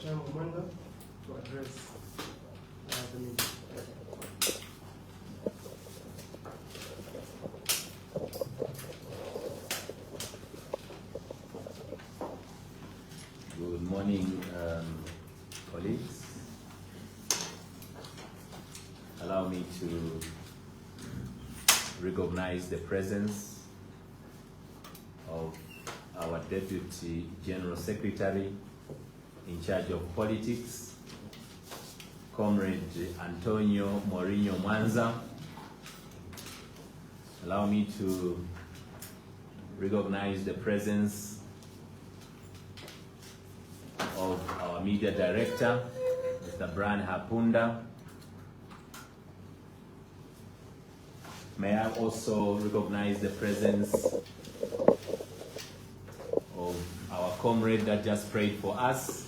Antonio Mourinho Mwanza to address the meeting. Good morning, colleagues. Allow me to recognize the presence of our Deputy General Secretary in charge of politics, Comrade Antonio Mourinho Mwanza. Allow me to recognize the presence of our media director, Mr. Brian Hapunda. May I also recognize the presence of our comrade that just prayed for us,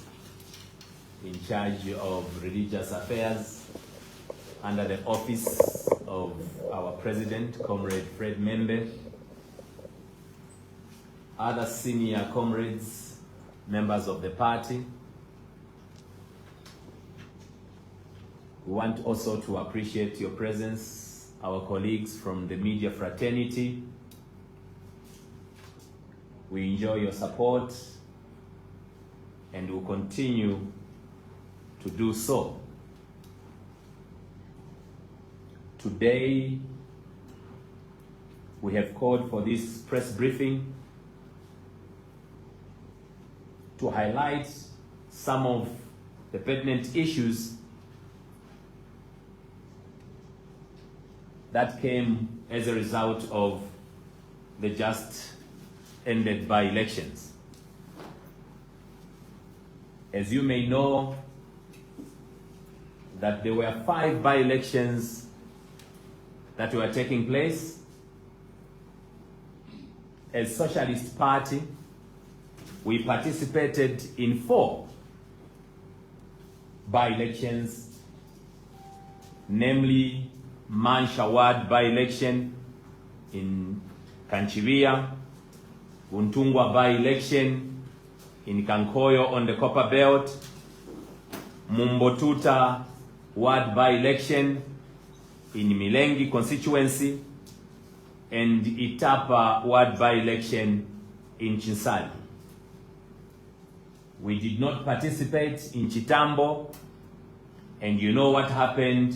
in charge of religious affairs under the office of our president, Comrade Fred Membe. Other senior comrades, members of the party. We want also to appreciate your presence, our colleagues from the media fraternity. We enjoy your support and will continue to do so. Today, we have called for this press briefing to highlight some of the pertinent issues that came as a result of the just ended by-elections. As you may know, that there were 5 by-elections that were taking place. As Socialist Party, we participated in 4 by-elections, namely Mansha Ward by-election in Kanchiria, Untungwa by-election in Kankoyo on the Copper Belt, Mumbotuta Ward by-election in Milengi constituency, and Itapa Ward by-election in Chinsali. We did not participate in Chitambo, and you know what happened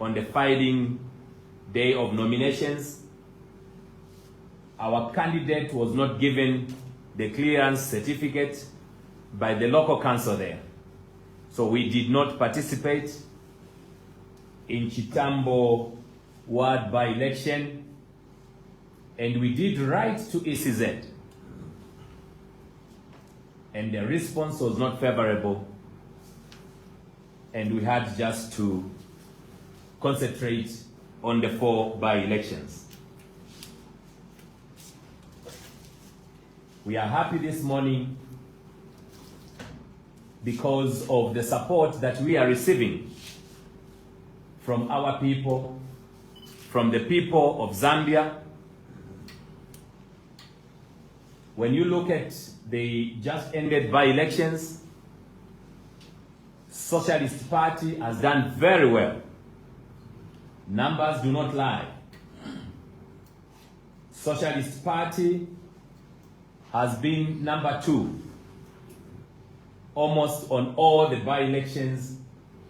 on the filing day of nominations. Our candidate was not given the clearance certificate by the local council there. So we did not participate in Chitambo ward by-election, and we did write to ECZ, and the response was not favorable, and we had just to concentrate on the 4 by-elections. We are happy this morning because of the support that we are receiving from our people, from the people of Zambia. When you look at the just ended by-elections, Socialist Party has done very well. Numbers do not lie. Socialist Party has been number 2 almost on all the by-elections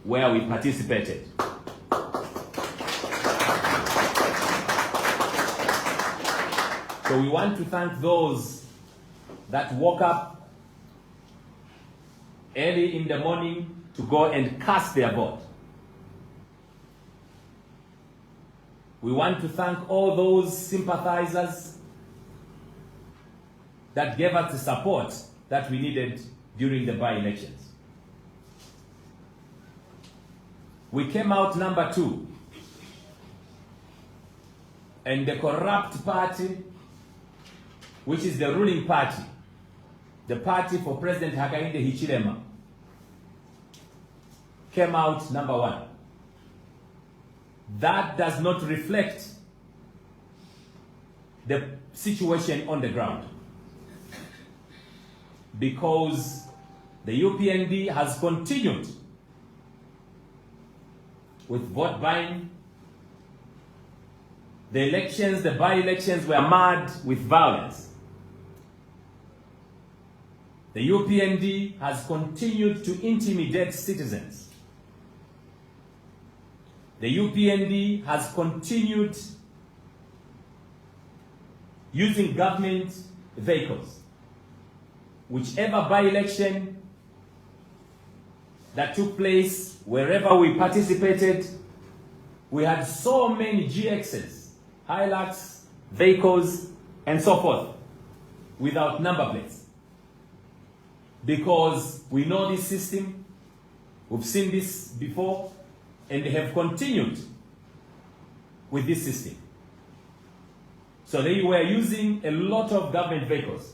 where we participated. So we want to thank those that woke up early in the morning to go and cast their vote. We want to thank all those sympathizers that gave us the support that we needed during the by-elections. We came out number 2, and the corrupt party, which is the ruling party, the party for President Hakainde Hichilema, came out number 1. That does not reflect the situation on the ground, because the UPND has continued with vote buying. The elections, the by-elections were marred with violence. The UPND has continued to intimidate citizens. The UPND has continued using government vehicles. Whichever by-election that took place, wherever we participated, we had so many GXs, Hilux, vehicles, and so forth, without number plates. Because we know this system, we've seen this before, and they have continued with this system. So they were using a lot of government vehicles.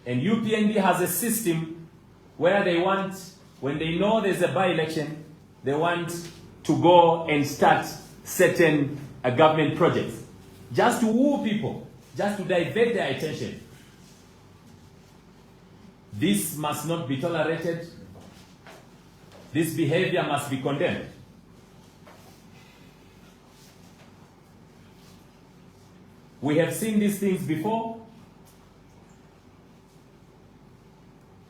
And UPND has a system where they want, when they know there's a by-election, they want to go and start certain government projects, just to woo people, just to divert their attention. This must not be tolerated. This behavior must be condemned. We have seen these things before,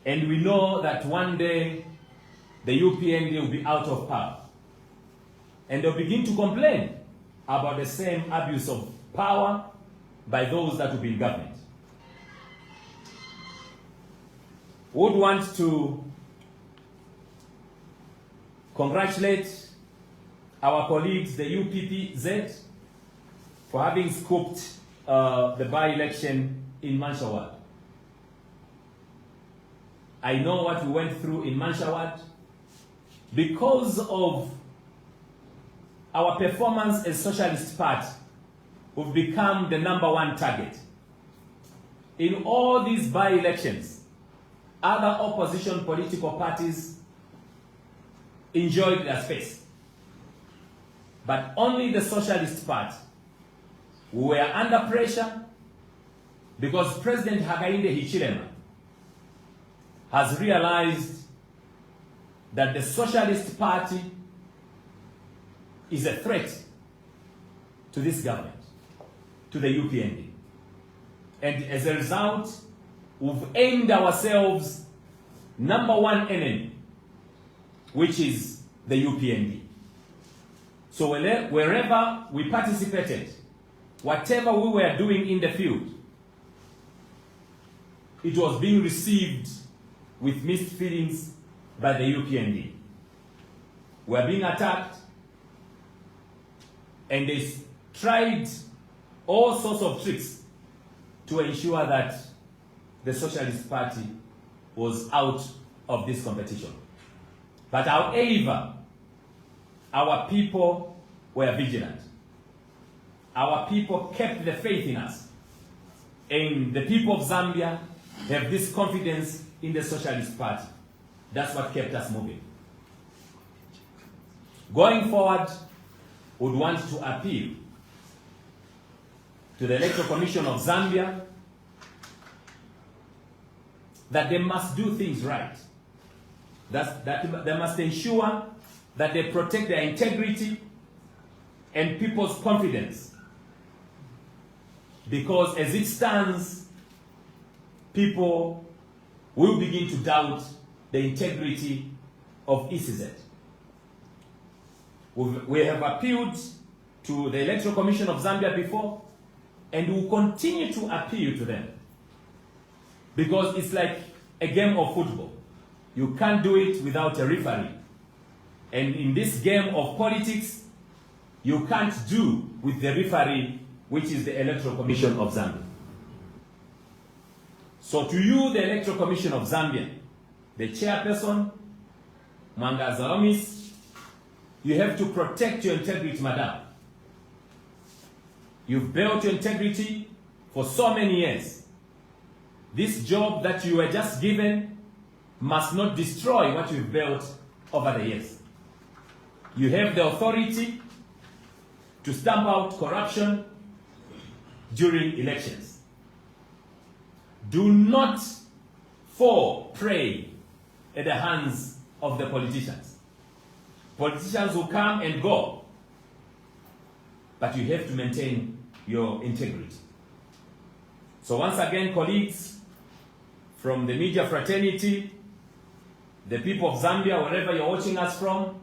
and we know that one day the UPND will be out of power. And they'll begin to complain about the same abuse of power by those that will be in government. Would want to congratulate our colleagues, the UPPZ, for having scooped the by-election in Manshawat. I know what we went through in Manshawat. Because of our performance as Socialist Party, we've become the #1 target. In all these by-elections, other opposition political parties enjoyed their space. But only the Socialist Party, we were under pressure because President Hichilema has realized that the Socialist Party is a threat to this government, to the UPND. And as a result, we've aimed ourselves #1 enemy, which is the UPND. So wherever we participated, whatever we were doing in the field, it was being received with mixed feelings by the UPND. We were being attacked, and they tried all sorts of tricks to ensure that the Socialist Party was out of this competition. But however, our people were vigilant. Our people kept the faith in us. And the people of Zambia have this confidence in the Socialist Party. That's what kept us moving. Going forward, we would want to appeal to the Electoral Commission of Zambia that they must do things right. That they must ensure that they protect their integrity and people's confidence. Because as it stands, people will begin to doubt the integrity of ECZ. We have appealed to the Electoral Commission of Zambia before, and we will continue to appeal to them. Because it's like a game of football. You can't do it without a referee. And in this game of politics, you can't do with the referee, which is the Electoral Commission of Zambia. So to you, the Electoral Commission of Zambia, the chairperson, Manga Zalomis, you have to protect your integrity, madam. You've built your integrity for so many years. This job that you were just given must not destroy what you've built over the years. You have the authority to stamp out corruption during elections. Do not fall prey at the hands of the politicians. Politicians will come and go, but you have to maintain your integrity. So once again, colleagues from the media fraternity, the people of Zambia, wherever you're watching us from,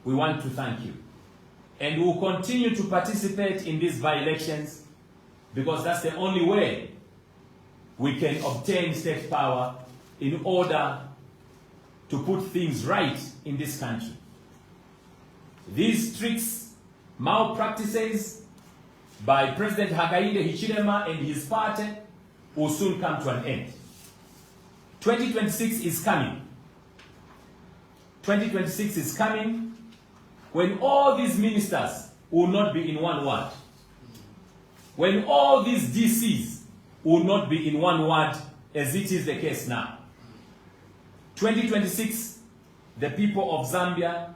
we want to thank you. And we'll continue to participate in these by-elections because that's the only way we can obtain state power in order to put things right in this country. These tricks, malpractices by President Hichilema and his party will soon come to an end. 2026 is coming. 2026 is coming when all these ministers will not be in one ward. When all these DCs will not be in one ward as it is the case now. 2026, the people of Zambia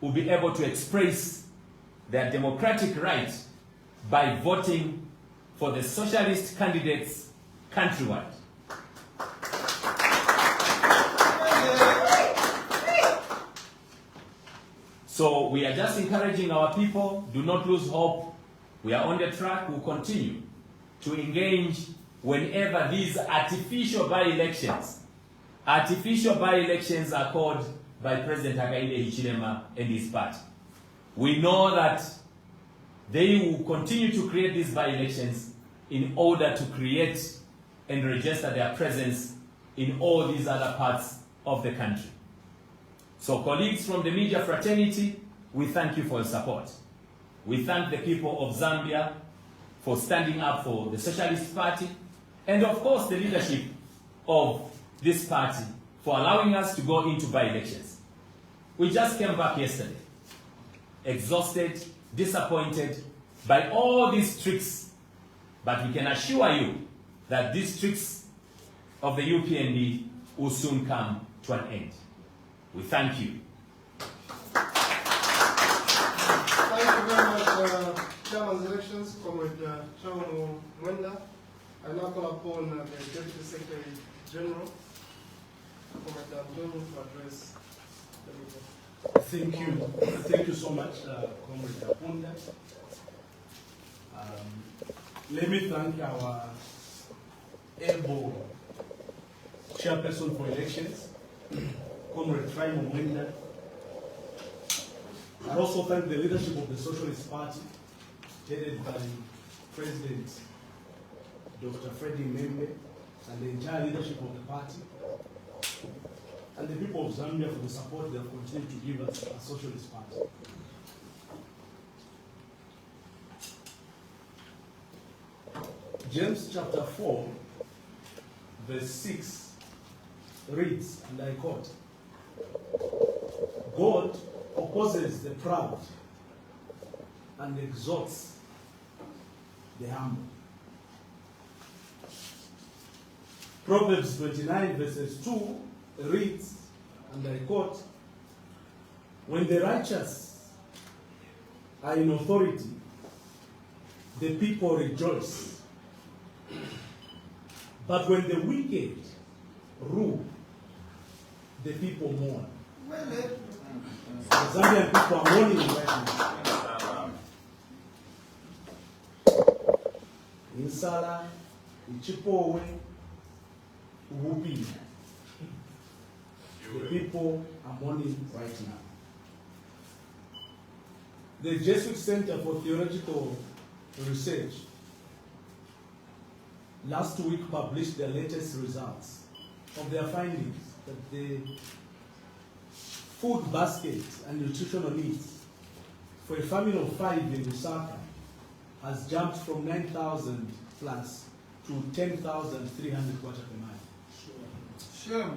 will be able to express their democratic right by voting for the socialist candidates countrywide. So we are just encouraging our people, do not lose hope. We are on the track, we'll continue to engage whenever these artificial by-elections are called by President Hichilema and his party. We know that they will continue to create these by-elections in order to create and register their presence in all these other parts of the country. So colleagues from the media fraternity, we thank you for your support. We thank the people of Zambia for standing up for the Socialist Party and of course the leadership of this party for allowing us to go into by-elections. We just came back yesterday, exhausted, disappointed by all these tricks, but we can assure you that these tricks of the UPND will soon come to an end. We thank you. Thank you very much, Chairman's elections, Comrade Antonio Mourinho Mwanza. I now call upon the Deputy Secretary General, Comrade Antonio, to address the meeting. Thank you. Thank you so much, Comrade Kapunda. Let me thank our able chairperson for elections, Comrade Antonio Mourinho. I also thank the leadership of the Socialist Party, headed by President Dr. Freddie Membe, and the entire leadership of the party, and the people of Zambia for the support they have continued to give us as Socialist Party. James chapter 4, verse 6 reads, and I quote, God opposes the proud and exalts the humble. Proverbs 29 verses 2 reads, and I quote, when the righteous are in authority, the people rejoice. But when the wicked rule, the people mourn. The Zambian people are mourning right now. Insala, Ichipowe, Ubi. The people are mourning right now. The Jesuit Center for Theological Research last week published their latest results of their findings that the food basket and nutritional needs for a family of 5 in Lusaka has jumped from 9,000 plus to 10,300 kwacha per month. Sure.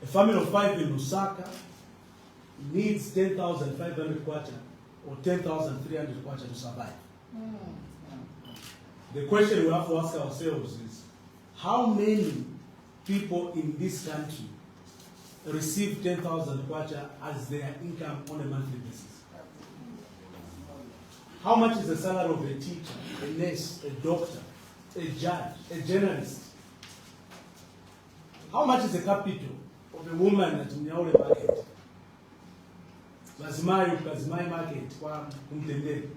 A family of 5 in Lusaka needs 10,500 kwacha or 10,300 kwacha to survive. The question we have to ask ourselves is, how many people in this country receive 10,000 kwacha as their income on a monthly basis? How much is the salary of a teacher, a nurse, a doctor, a judge, a journalist? How much is the capital of a woman at Mnyaule market? Lazimai market kwa kumtendele.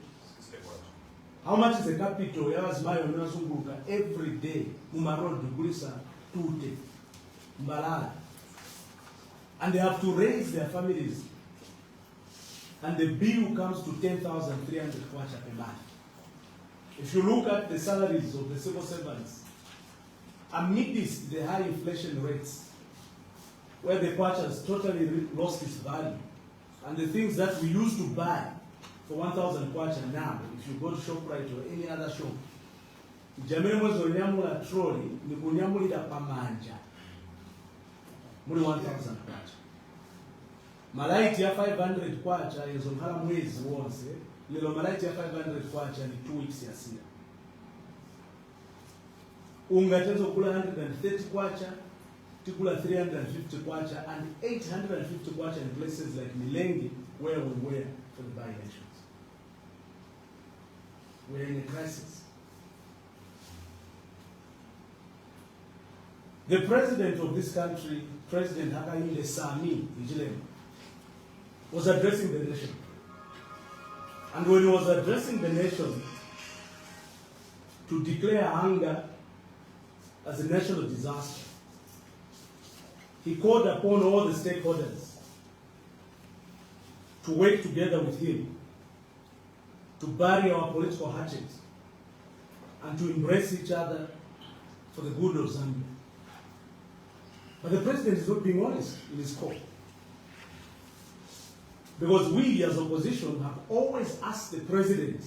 How much is the capital ya Lazimai unazunguka every day mumaroad Gulisa Tute Mbalala? And they have to raise their families. And the bill comes to 10,300 kwacha per month. If you look at the salaries of the civil servants, amidst the high inflation rates, where the kwacha has totally lost its value, and the things that we used to buy for 1,000 kwacha now, if you go to ShopRite or any other shop, jamene mwezo unyamula trolley, ni kunyamulira pamanja, muli 1,000 kwacha. Malaiti ya 500 kwacha yezo mkala mwezi wonse, lilo malaiti ya 500 kwacha ni 2 weeks ya siya. Ungatezo kula 130 kwacha, tikula 350 kwacha, and 850 kwacha in places like Milengi, where we were for the by-elections. We're in a crisis. The president of this country, President Hichilema, was addressing the nation. And when he was addressing the nation to declare hunger as a national disaster, he called upon all the stakeholders to work together with him to bury our political hatchets and to embrace each other for the good of Zambia. But the president is not being honest in his call. Because we as opposition have always asked the president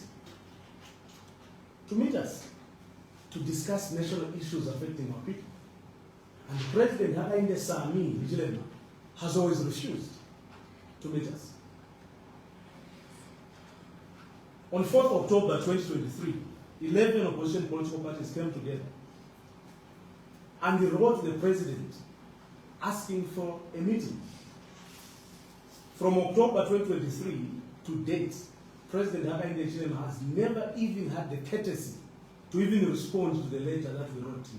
to meet us to discuss national issues affecting our people. And President Hichilema has always refused to meet us. On 4th October 2023, 11 opposition political parties came together and they wrote the president asking for a meeting. From October 2023 to date, President Hichilema has never even had the courtesy to even respond to the letter that we wrote to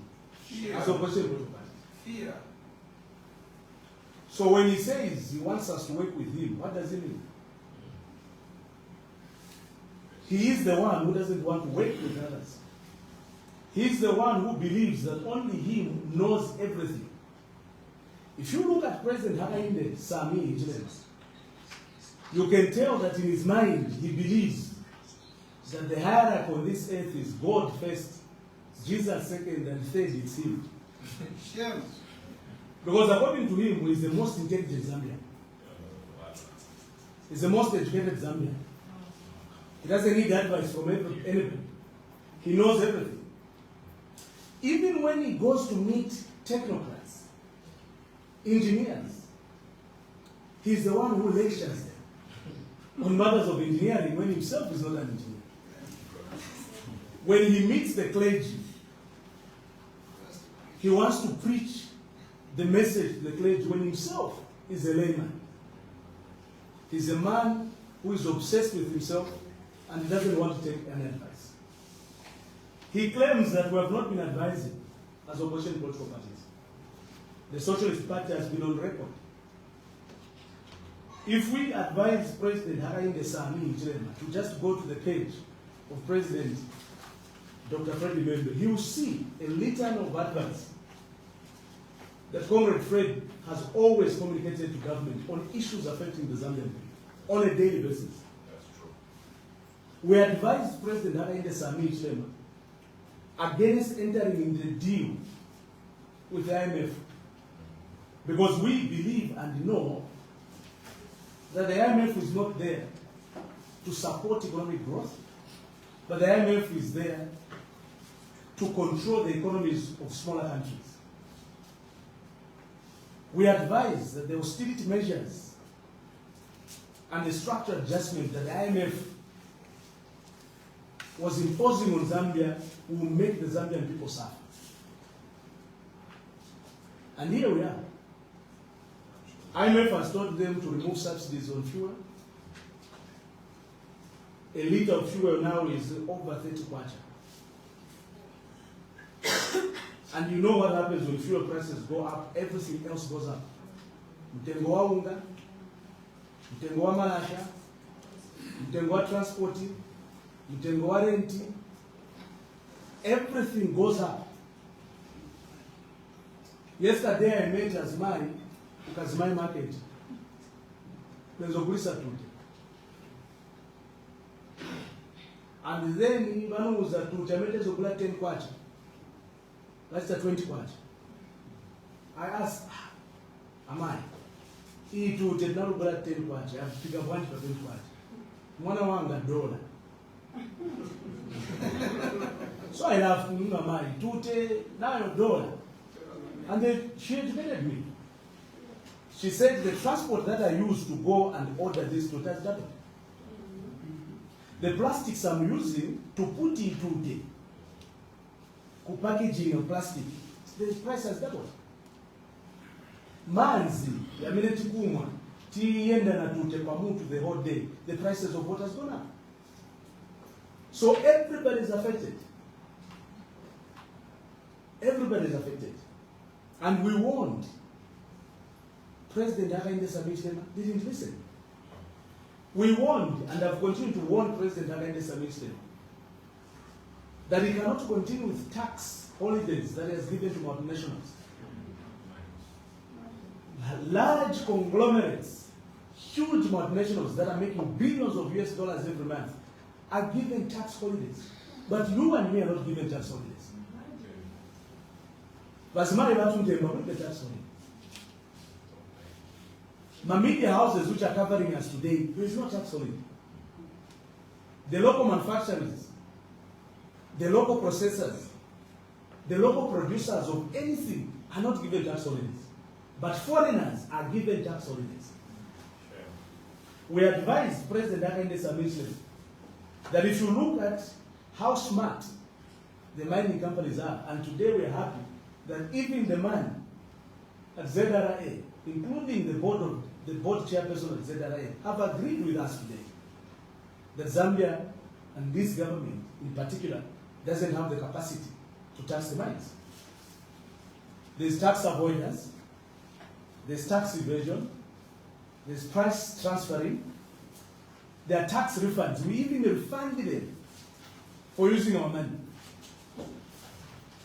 him. As opposition political parties. Fear. So when he says he wants us to work with him, what does he mean? He is the one who doesn't want to work with others. He is the one who believes that only him knows everything. If you look at President Hichilema, you can tell that in his mind he believes that the hierarchy on this earth is God first, Jesus second, and third is him. Because according to him, he is the most intelligent Zambian. He's the most educated Zambian. He doesn't need advice from anybody. He knows everything. Even when he goes to meet technocrats, engineers, he's the one who lectures them on matters of engineering when himself is not an engineer. When he meets the clergy, he wants to preach the message to the clergy when himself is a layman. He's a man who is obsessed with himself and he doesn't want to take any advice. He claims that we have not been advising as opposition political parties. The Socialist Party has been on record. If we advise President Hichilema to just go to the page of President Dr. Freddie Membe, he will see a litany of advice that Comrade Fred has always communicated to government on issues affecting the Zambian people on a daily basis. That's true. We advised President Hichilema against entering in the deal with the IMF because we believe and know that the IMF is not there to support economic growth, but the IMF is there to control the economies of smaller countries. We advise that the austerity measures and the structural adjustment that the IMF was imposing on Zambia will make the Zambian people suffer. And here we are. IMF has told them to remove subsidies on fuel. A liter of fuel now is over 30 kwacha. And you know what happens when fuel prices go up, everything else goes up. Mtengo wa unga, mtengo wa malasha, mtengo wa transporti, mtengo wa renti, everything goes up. Yesterday I met Azimai, Azimai market. Benzokulisa tute. And then vanuza tute, amete zokula 10 kwacha. That's 20 kwacha. I asked, am I? Hii tute tunalokula 10 kwacha, apiga bwanji kwa 20 kwacha. Mwana wanga dola. So I laughed, am I? Tute, nayo dola. And then she educated me. She said the transport that I use to go and order this tute has doubled. The plastics I'm using to put in tute, packaging of plastic, the price has doubled. Manzi, ya mineti kumwa, tienda na tute kwa mtu the whole day, the prices of what has gone up. So everybody is affected. Everybody is affected. And we warned. President Hichilema didn't listen. We warned, and have continued to warn President Hichilema that he cannot continue with tax holidays that he has given to multinationals. Large conglomerates, huge multinationals that are making billions of US dollars every month are given tax holidays. But you and me are not given tax holidays. But my tax holiday. My media houses which are covering us today, there is no tax holiday. The local manufacturers, the local processors, the local producers of anything are not given tax holidays. But foreigners are given tax holidays. We advised President Hichilema that if you look at how smart the mining companies are, and today we are happy that even the man at ZRA, including the board chairperson at ZRA, have agreed with us today that Zambia and this government in particular doesn't have the capacity to tax the mines. There's tax avoidance, there's tax evasion, there's price transferring, there are tax refunds. We even refunded them for using our money.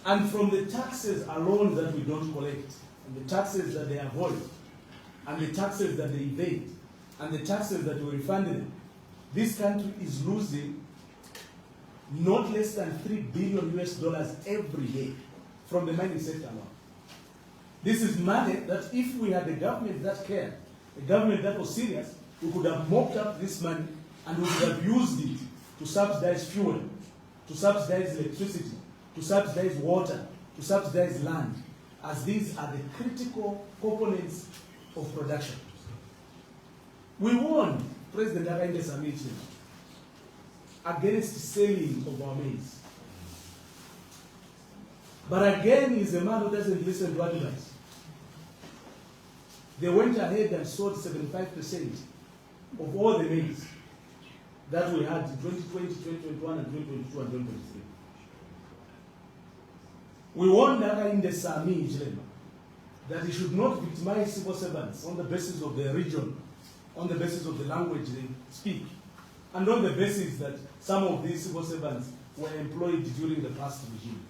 And from the taxes alone that we don't collect, and the taxes that they avoid, and the taxes that they evade, and the taxes that we refunded them, this country is losing not less than $3 billion US every day from the mining sector alone. This is money that if we had a government that cared, a government that was serious, we could have mopped up this money and we could have used it to subsidize fuel, to subsidize electricity, to subsidize water, to subsidize land, as these are the critical components of production. We warned President Hichilema against selling of our maize. But again, he's a man who doesn't listen to advice. They went ahead and sold 75% of all the maize that we had in 2020, 2021, and 2022 and 2023. We warned Hichilema that he should not victimize civil servants on the basis of their region, on the basis of the language they speak, and on the basis that some of these civil servants were employed during the past regime.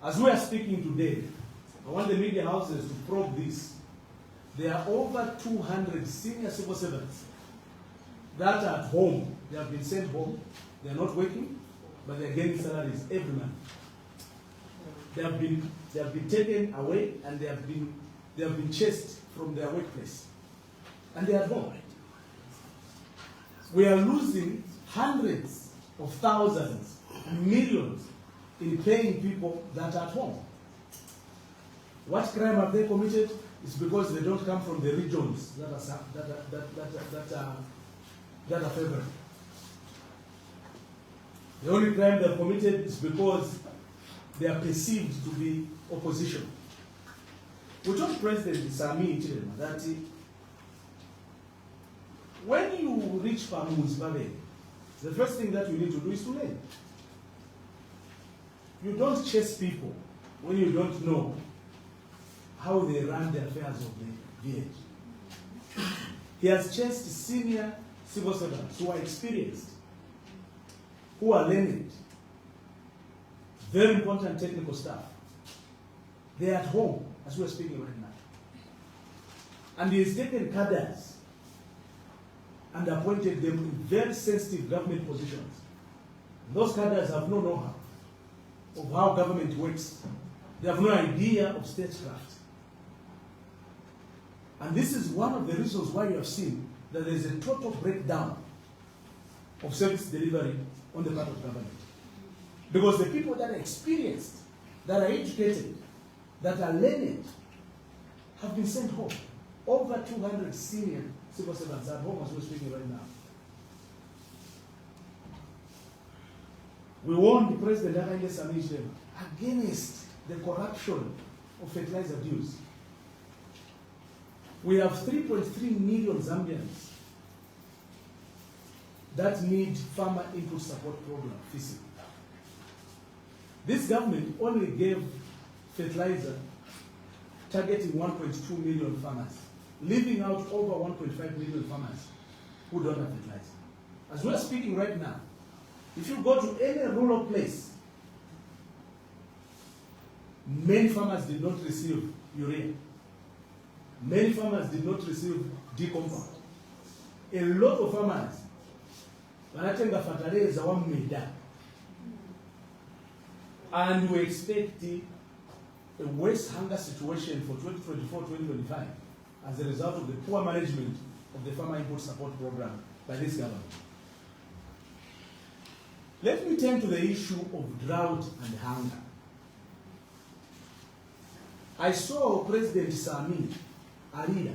As we are speaking today, I want the media houses to probe this. There are over 200 senior civil servants that are at home. They have been sent home. They are not working, but they are getting salaries every month. They have been taken away, and they have been chased from their workplace, and they are at home. We are losing hundreds of thousands, millions in paying people that are at home. What crime have they committed? It's because they don't come from the regions that are favored. The only crime they've committed is because they are perceived to be opposition. We told President Hichilema that when you reach Pamuzi, the first thing that you need to do is to learn. You don't chase people when you don't know how they run the affairs of the village. He has chased senior civil servants who are experienced, who are learned, very important technical staff. They are at home as we are speaking right now. And he has taken cadres and appointed them in very sensitive government positions. Those cadres have no know-how of how government works. They have no idea of statecraft. And this is one of the reasons why you have seen that there is a total breakdown of service delivery on the part of government. Because the people that are experienced, that are educated, that are learned, have been sent home. Over 200 senior civil servants are at home as we're speaking right now. We warned President Hichilema against the corruption of fertilizer dues. We have 3.3 million Zambians that need farmer input support program, FISI. This government only gave fertilizer targeting 1.2 million farmers, leaving out over 1.5 million farmers who don't have fertilizer. As we are speaking right now, if you go to any rural place, many farmers did not receive urea. Many farmers did not receive D-compound. A lot of farmers wanatenga fertilizer wameda. And we expect a worse hunger situation for 2024-2025 as a result of the poor management of the farmer input support program by this government. Let me turn to the issue of drought and hunger. I saw President Sami Alida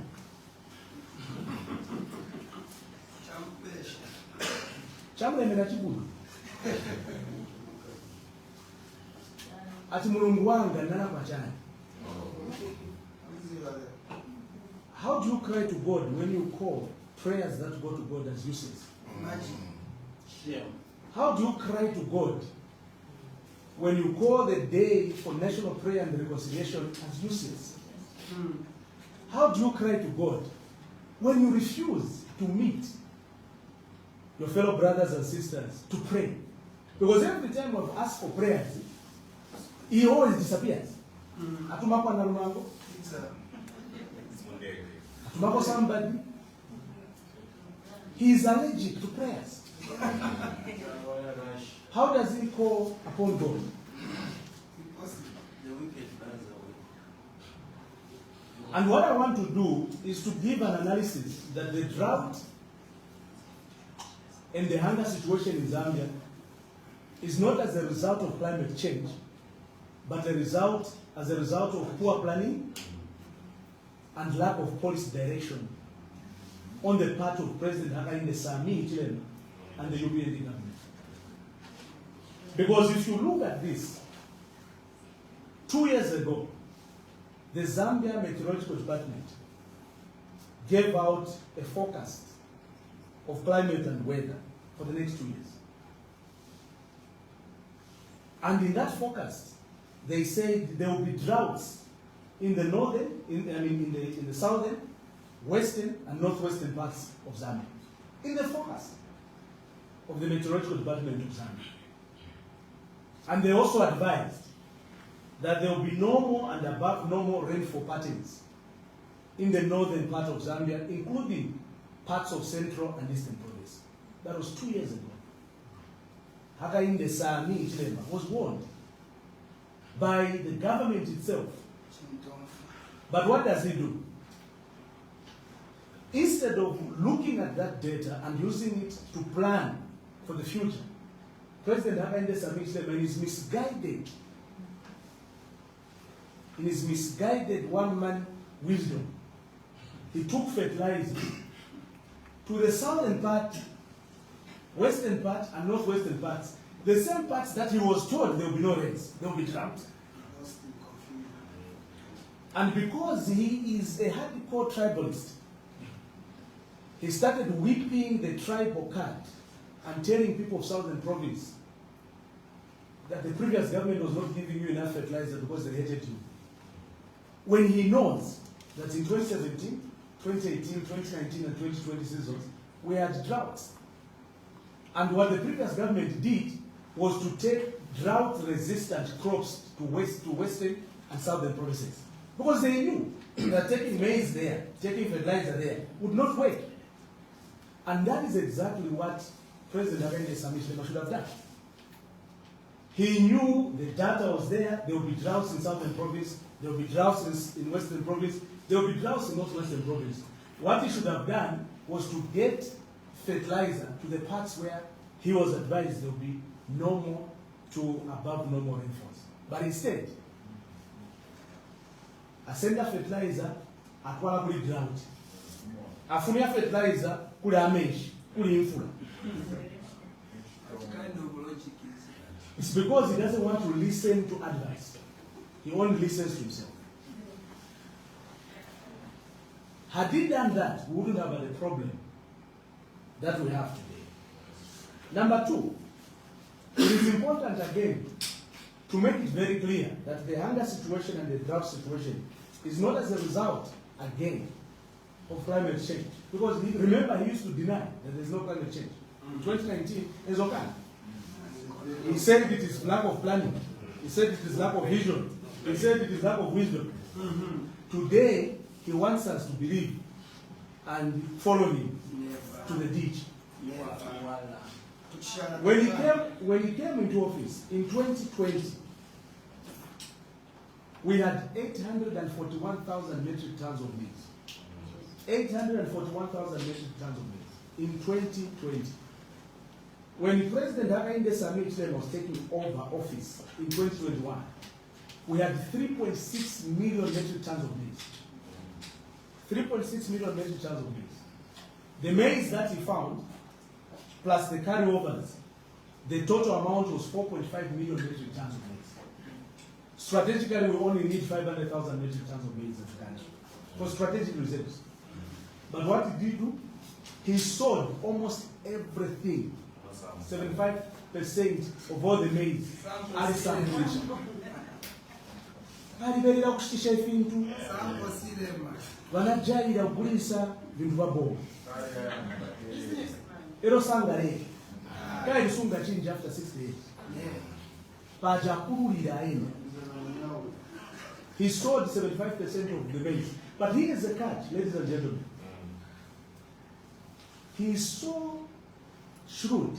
chamulemera chibulu ati mulungu wanga nalakwa chani. How do you cry to God when you call prayers that go to God as useless? How do you cry to God when you call the day for national prayer and reconciliation as useless? How do you cry to God when you refuse to meet your fellow brothers and sisters to pray? Because every time we've asked for prayers, he always disappears. Atumako narumango. Atumako somebody. He is allergic to prayers. How does he call upon God? And what I want to do is to give an analysis that the drought and the hunger situation in Zambia is not as a result of climate change, but as a result of poor planning and lack of policy direction on the part of President Hichilema and the UPND government. Because if you look at this, 2 years ago, the Zambia Meteorological Department gave out a forecast of climate and weather for the next 2 years. And in that forecast, they said there will be droughts in the northern, in the southern, western, and northwestern parts of Zambia. In the forecast of the Meteorological Department of Zambia. And they also advised that there will be normal and above normal rainfall patterns in the northern part of Zambia, including parts of central and eastern province. That was 2 years ago. Hakainde Sami Hichilema was warned by the government itself. But what does he do? Instead of looking at that data and using it to plan for the future, President Hakainde Sami Hichilema is misguided. In his misguided one-man wisdom, he took fertilizer to the southern part, western part, and northwestern parts. The same parts that he was told there will be no rains, there will be drought. And because he is a hardcore tribalist, he started whipping the tribal card and telling people of southern province that the previous government was not giving you enough fertilizer because they hated you, when he knows that in 2017, 2018, 2019 and 2020 seasons, we had droughts. And what the previous government did was to take drought-resistant crops to western and southern provinces. Because they knew that taking maize there, taking fertilizer there, would not work. And that is exactly what President Hichilema should have done. He knew the data was there would be droughts in southern province, there would be droughts in western province, there would be droughts in northwestern province. What he should have done was to get fertilizer to the parts where he was advised there would be normal to above normal rainfalls. But instead, asenda fertilizer atwala kuli drought. Afunia fertilizer kuli amenshi, kuli infula. It's because he doesn't want to listen to advice. He only listens to himself. Had he done that, we wouldn't have the problem that we have today. Number two, it is important again to make it very clear that the hunger situation and the drought situation is not as a result, again, of climate change. Because remember, he used to deny that there is no climate change. In 2019, there's no kind. He said it is lack of planning. He said it is lack of vision. He said it is lack of wisdom. Today, he wants us to believe and follow him to the ditch. When he came into office in 2020, we had 841,000 metric tons of maize. 841,000 metric tons of maize in 2020. When President Hichilema was taking over office in 2021, we had 3.6 million metric tons of maize. 3.6 million metric tons of maize. The maize that he found, plus the carryovers, the total amount was 4.5 million metric tons of maize. Strategically, we only need 500,000 metric tons of maize in the country for strategic reserves. But what did he do? He sold almost everything. 75% of all the maize are sambulisha. Aliberera kushtisha ifintu. Vanajayira kugulisa vintu vaboma. Ero sangare. Kaya lisunga change after 6 days. Paja kululira ena. He sold 75% of the maize. But here is a catch, ladies and gentlemen. He is so shrewd.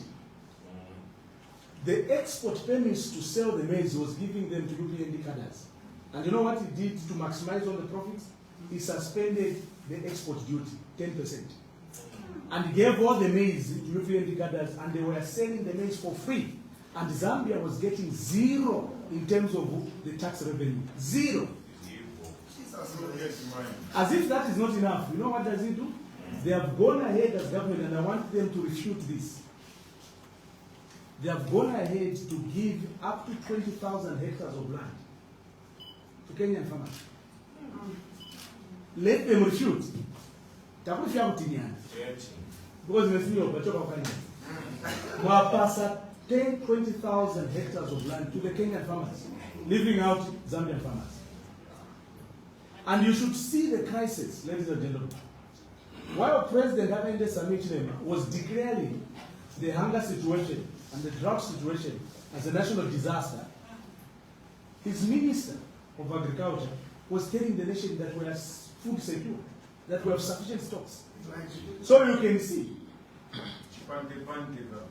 The export permits to sell the maize was giving them to UPND cadres. And you know what he did to maximize all the profits? He suspended the export duty, 10%. And he gave all the maize to UPND cadres, and they were selling the maize for free. And Zambia was getting zero in terms of the tax revenue. Zero. As if that is not enough, you know what does he do? They have gone ahead as government, and I want them to refute this. They have gone ahead to give up to 20,000 hectares of land to Kenyan farmers. Let them refute. Because Wapasa 20,000 hectares of land to the Kenyan farmers, leaving out Zambian farmers. And you should see the crisis, ladies and gentlemen. While President Hichilema was declaring the hunger situation and the drought situation as a national disaster, his minister of agriculture was telling the nation that we are food secure, that we have sufficient stocks. So you can see,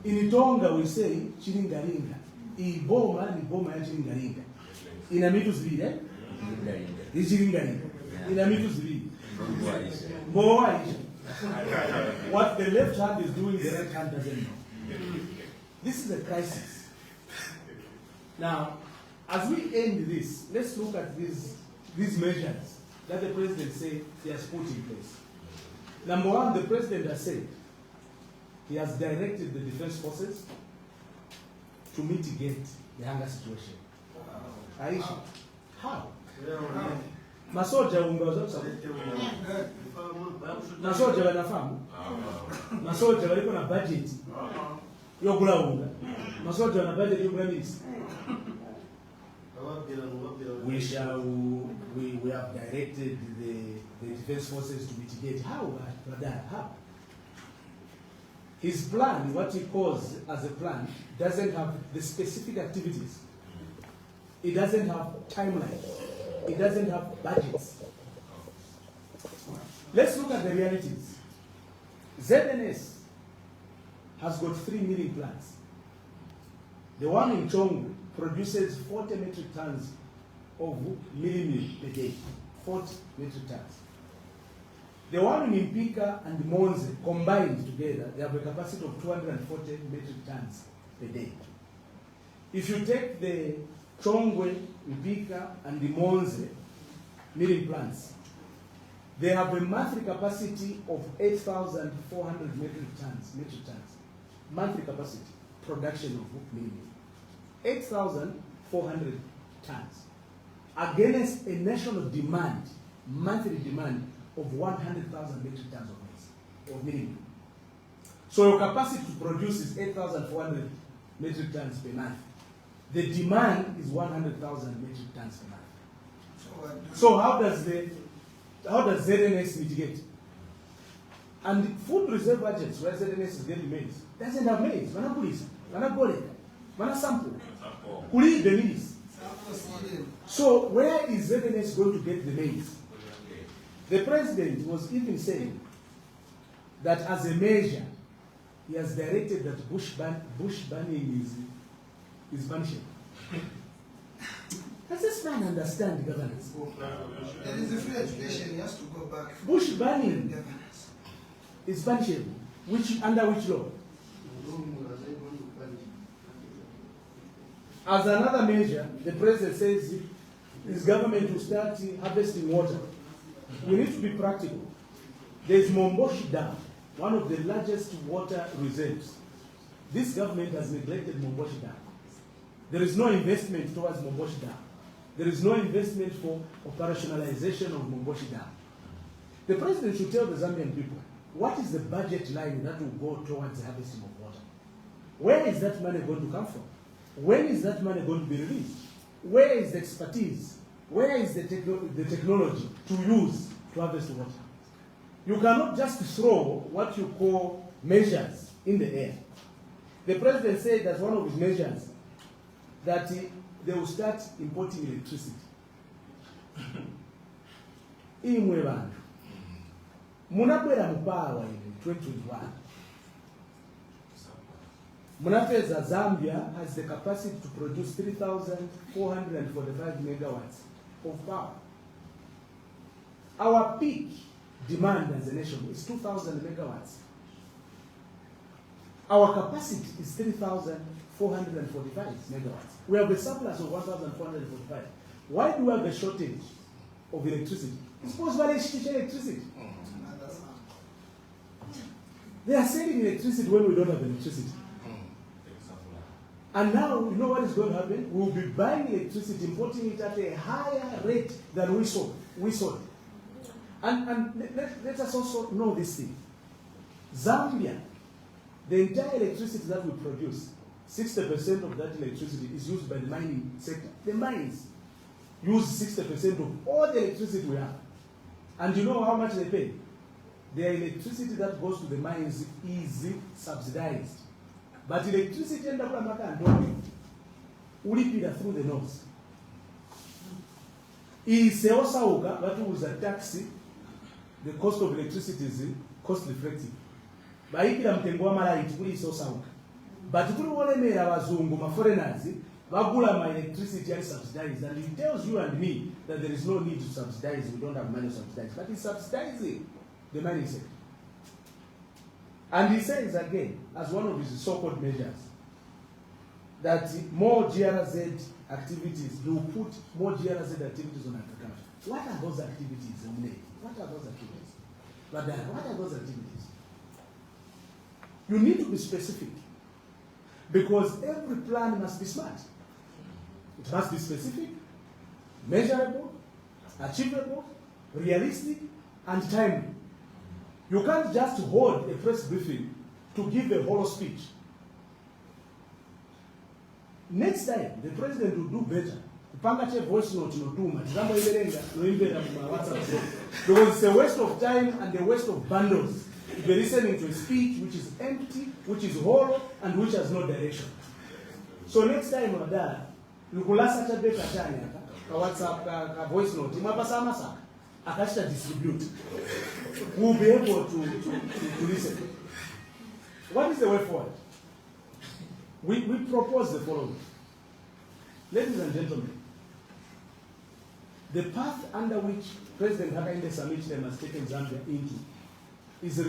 in Tonga we say chiringaringa, iboma ni boma ya chiringaringa. Ina mitu zibiri, eh? Chiringaringa. Ina mitu zibiri. Boa isha. What the left hand is doing, the right hand doesn't know. This is a crisis. Now, as we end this, let's look at these measures that the president said he has put in place. Number one, the president has said he has directed the defense forces to mitigate the hunger situation. Aisha, how? Masoja ungawaza masoja wanafahamu. Masoja waliko na budget yokula unga. Masoja na budget you premise. We have directed the defense forces to mitigate. How, brother? How? His plan, what he calls as a plan, doesn't have the specific activities. It doesn't have timelines. It doesn't have budgets. Let's look at the realities. ZNS has got 3 milling plants. The one in Chongu produces 40 metric tons of milling meal per day. 40 metric tons. The one in Impika and Monze combined together, they have a capacity of 240 metric tons per day. If you take the Chongwe, Impika, and the Monze milling plants, they have a monthly capacity of 8,400 metric tons. Monthly capacity, production of milling. 8,400 tons. Against a national demand, monthly demand of 100,000 metric tons of maize, of milling. So your capacity to produce is 8,400 metric tons per month. The demand is 100,000 metric tons per month. So how does ZNS mitigate? And food reserve budgets where ZNS is getting maize doesn't have maize. Mana police, mana gole, mana sample. Kuli the maize. So where is ZNS going to get the maize? The president was even saying that as a measure, he has directed that bush banning is punishable. Does this man understand governance? There is a free education, he has to go back. Bush banning is punishable. Under which law? As another measure, the president says his government will start harvesting water. We need to be practical. There is Momboshi Dam, one of the largest water reserves. This government has neglected Momboshi Dam. There is no investment towards Momboshi Dam. There is no investment for operationalization of Momboshi Dam. The president should tell the Zambian people, what is the budget line that will go towards the harvesting of water? Where is that money going to come from? When is that money going to be released? Where is the expertise? Where is the technology to use to harvest water? You cannot just throw what you call measures in the air. The president said as one of his measures that they will start importing electricity. Imwe bantu. Munabwera mupawa in 2021. Munapeza Zambia has the capacity to produce 3,445 megawatts of power. Our peak demand as a nation is 2,000 megawatts. Our capacity is 3,445 megawatts. We have a surplus of 1,445. Why do we have a shortage of electricity? It's supposed to be electricity. They are selling electricity when we don't have electricity. And now, you know what is going to happen? We will be buying electricity, importing it at a higher rate than we sold. And let us also know this thing. Zambia, the entire electricity that we produce, 60% of that electricity is used by the mining sector. The mines use 60% of all the electricity we have. And you know how much they pay? Their electricity that goes to the mines is subsidized. But electricity enda kula maka ndogo ulipira through the nose. Iseosauka batuuza taxi, the cost of electricity is cost reflective. Bayikira mtengo wa malaiti kuli iseosauka. But kuli wolemera abazungu ma foreigners bagula my electricity and subsidized, and it tells you and me that there is no need to subsidize. We don't have money to subsidize, but it's subsidizing the mining sector. And he says again, as one of his so-called measures, that more GRZ activities, you put more GRZ activities on agriculture. What are those activities? What are those activities? What are those activities? You need to be specific, because every plan must be smart. It must be specific, measurable, achievable, realistic, and timely. You can't just hold a press briefing to give a hollow speech. Next time, the president will do better. Kupanga voice note no tuma. Tizambo iberenga no imbera kuma WhatsApp group. Because it's a waste of time and a waste of bundles. If you're listening to a speech which is empty, which is hollow, and which has no direction. So next time, Madara, lukulasa cha beka chanya ka WhatsApp ka voice note. Imapasa masa. Akashita distribute. We'll be able to listen. What is the way forward? We propose the following. Ladies and gentlemen, the path under which President Hakainde Hichilema has taken Zambia into is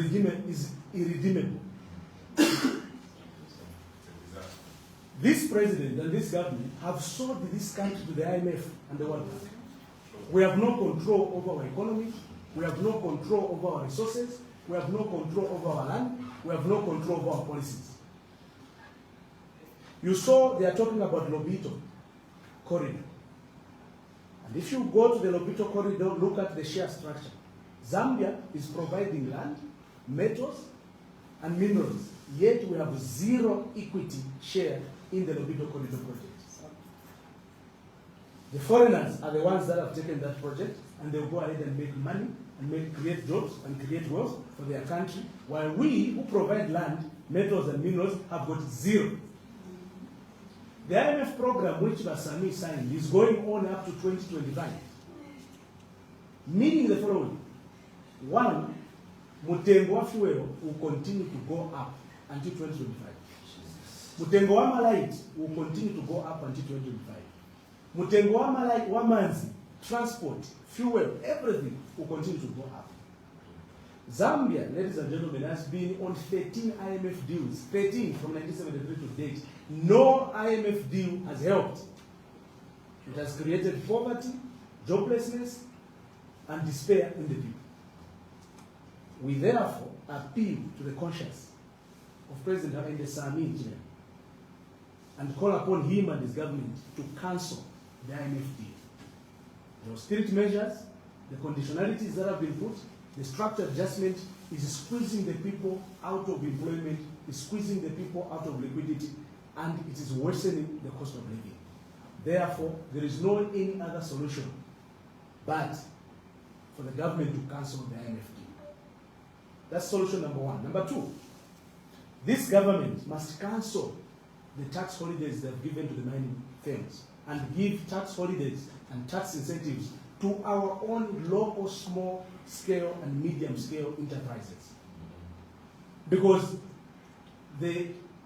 irredeemable. This president and this government have sold this country to the IMF and the World Bank. We have no control over our economy. We have no control over our resources. We have no control over our land. We have no control over our policies. You saw they are talking about Lobito corridor. And if you go to the Lobito corridor, look at the share structure. Zambia is providing land, metals, and minerals. Yet we have zero equity share in the Lobito corridor project. The foreigners are the ones that have taken that project, and they'll go ahead and make money and create jobs and create wealth for their country, while we who provide land, metals, and minerals have got zero. The IMF program which Basami signed is going on up to 2025, meaning the following. One, Mutengo wa fuel will continue to go up until 2025. Mutengo wa malait will continue to go up until 2025. Mutengo wa malait wa manzi, transport, fuel, everything will continue to go up. Zambia, ladies and gentlemen, has been on 13 IMF deals, 13 from 1973 to date. No IMF deal has helped. It has created poverty, joblessness, and despair in the people. We therefore appeal to the conscience of President Hichilema and call upon him and his government to cancel the IMF deal. The austerity measures, the conditionalities that have been put, the structure adjustment is squeezing the people out of employment, is squeezing the people out of liquidity, and it is worsening the cost of living. Therefore, there is no any other solution but for the government to cancel the IMF deal. That's solution number one. Number two, this government must cancel the tax holidays they've given to the mining firms and give tax holidays and tax incentives to our own local small scale and medium scale enterprises. Because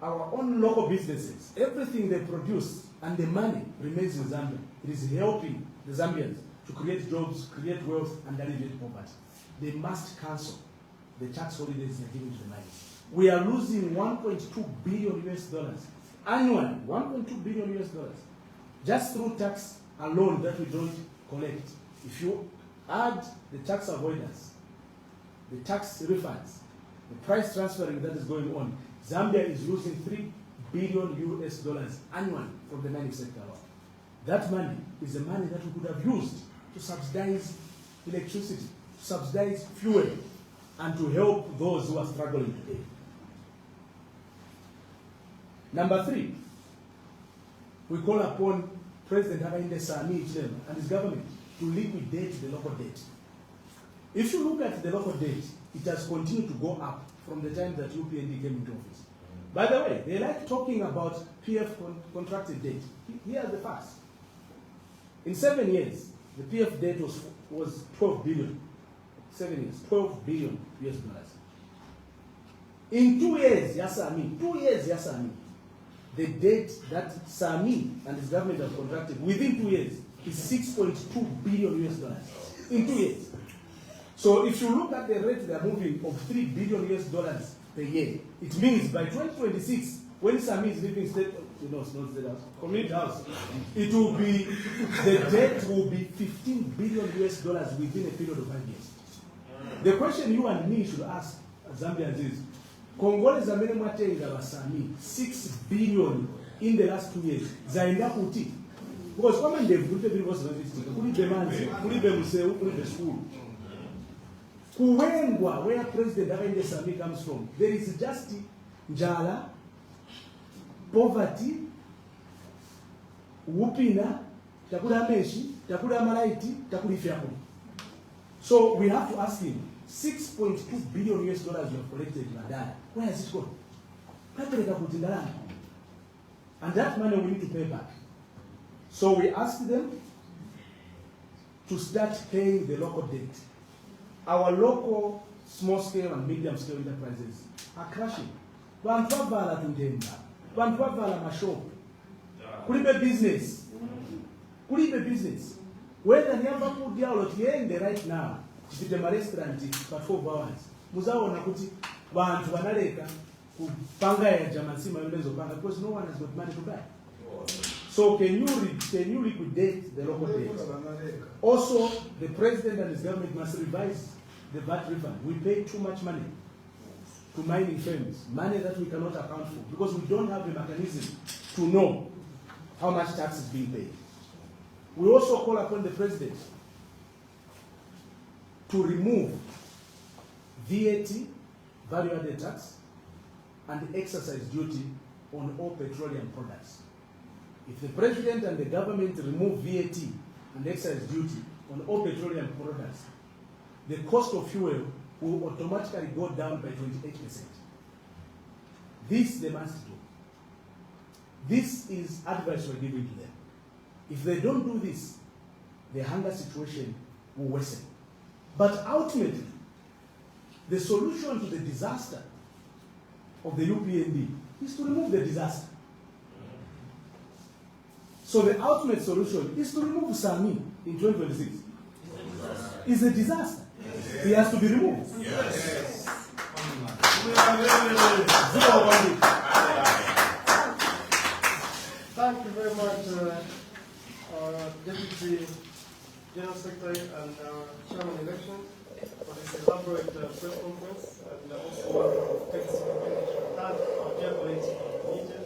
our own local businesses, everything they produce and the money remains in Zambia. It is helping the Zambians to create jobs, create wealth, and alleviate poverty. They must cancel the tax holidays they're giving to the miners. We are losing $1.2 billion annually, $1.2 billion just through tax alone that we don't collect. If you add the tax avoidance, the tax refunds, the price transferring that is going on, Zambia is losing $3 billion annually from the mining sector alone. That money is the money that we could have used to subsidize electricity, to subsidize fuel, and to help those who are struggling today. Number three, we call upon President Hakainde Hichilema and his government to liquidate the local debt. If you look at the local debt, it has continued to go up from the time that UPND came into office. By the way, they like talking about PF contracted debt. Here are the facts. In 7 years, the PF debt was 12 billion. 7 years, $12 billion. In 2 years, the debt that Sami and his government have contracted within 2 years is $6.2 billion in 2 years. So if you look at the rate they are moving of $3 billion per year, it means by 2026, when Sami is leaving state, not state house, community house, it will be, the debt will be $15 billion within a period of 5 years. The question you and me should ask Zambians is, Congolese amene mwatenga basami 6 billion in the last 2 years. Zaenda kuti. Because when they've put the people kuli bemanzi, kuli bemuseu, kuli the school. Kuwengwa, where President Hakainde Hichilema comes from, there is just njala, poverty, Wupina, takula meshi, takula malaiti, takuli fiakuli. So we have to ask him, 6.2 billion US dollars you have collected in Madaya. Where has it gone? And that money we need to pay back. So we asked them to start paying the local debt. Our local small scale and medium scale enterprises are crashing. Bantu bavala tundenda, bantu bavala mashop. Kulibe business. Kulibe business. Whether nyamba kudi ya olotiende right now, chipite ma restaurant for 12 hours. Muzaona kuti bantu banaleka kupanga ya jamansima yondezo panga because no one has got money to buy. So can you liquidate the local debt? Also, the president and his government must revise the VAT refund. We pay too much money to mining firms, money that we cannot account for because we don't have a mechanism to know how much tax is being paid. We also call upon the president to remove VAT, value-added tax, and excise duty on all petroleum products. If the president and the government remove VAT and excise duty on all petroleum products, the cost of fuel will automatically go down by 28%. This they must do. This is advice we're giving to them. If they don't do this, the hunger situation will worsen. But ultimately, the solution to the disaster of the UPNB is to remove the disaster. So the ultimate solution is to remove Sami in 2026. It's a disaster. Yes. He has to be removed. Yes. Thank you very much, Deputy General Secretary and Chairman Elections for this elaborate press conference, and also thanks to our dear colleagues from the media,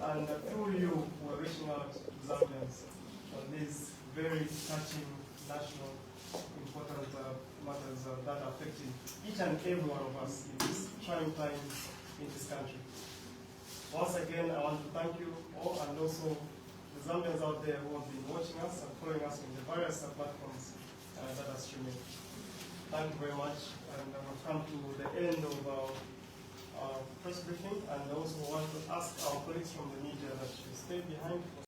and through you we're reaching out to Zambians on these very touching national important matters that are affecting each and every one of us in this trying time in this country. Once again, I want to thank you all, and also the Zambians out there who have been watching us and following us on the various platforms that are streaming. Thank you very much, and we've come to the end of our press briefing, and I also want to ask our colleagues from the media that you stay behind.